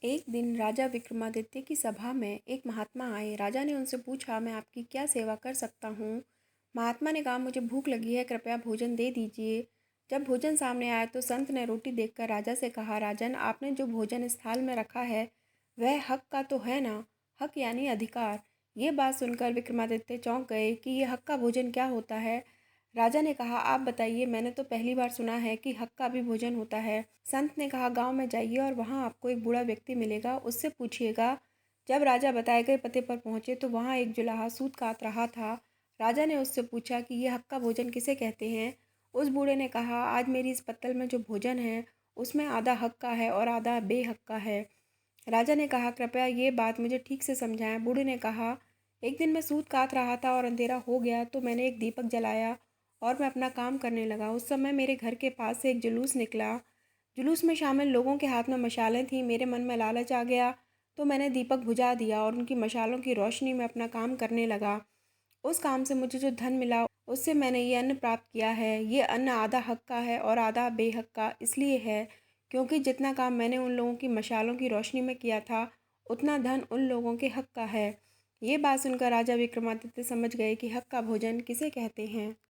एक दिन राजा विक्रमादित्य की सभा में एक महात्मा आए। राजा ने उनसे पूछा, मैं आपकी क्या सेवा कर सकता हूँ। महात्मा ने कहा, मुझे भूख लगी है, कृपया भोजन दे दीजिए। जब भोजन सामने आया तो संत ने रोटी देखकर राजा से कहा, राजन, आपने जो भोजन इस थाल में रखा है वह हक का तो है ना। हक यानी अधिकार। ये बात सुनकर विक्रमादित्य चौंक गए कि ये हक का भोजन क्या होता है। राजा ने कहा, आप बताइए, मैंने तो पहली बार सुना है कि हक का भी भोजन होता है। संत ने कहा, गांव में जाइए और वहां आपको एक बूढ़ा व्यक्ति मिलेगा, उससे पूछिएगा। जब राजा बताए गए पते पर पहुंचे तो वहां एक जुलाहा सूत काट रहा था। राजा ने उससे पूछा कि यह हक का भोजन किसे कहते हैं। उस बूढ़े ने कहा, आज मेरी इस पत्तल में जो भोजन है उसमें आधा हक का है और आधा बेहक का है। राजा ने कहा, कृपया ये बात मुझे ठीक से समझाएं। बूढ़े ने कहा, एक दिन मैं सूत काट रहा था और अंधेरा हो गया तो मैंने एक दीपक जलाया और मैं अपना काम करने लगा। उस समय मेरे घर के पास से एक जुलूस निकला। जुलूस में शामिल लोगों के हाथ में मशालें थीं। मेरे मन में लालच आ गया तो मैंने दीपक बुझा दिया और उनकी मशालों की रोशनी में अपना काम करने लगा। उस काम से मुझे जो धन मिला उससे मैंने ये अन्न प्राप्त किया है। ये अन्न आधा हक का है और आधा बेहक का इसलिए है क्योंकि जितना काम मैंने उन लोगों की मशालों की रोशनी में किया था उतना धन उन लोगों के हक का है। ये बात सुनकर राजा विक्रमादित्य समझ गए कि हक का भोजन किसे कहते हैं।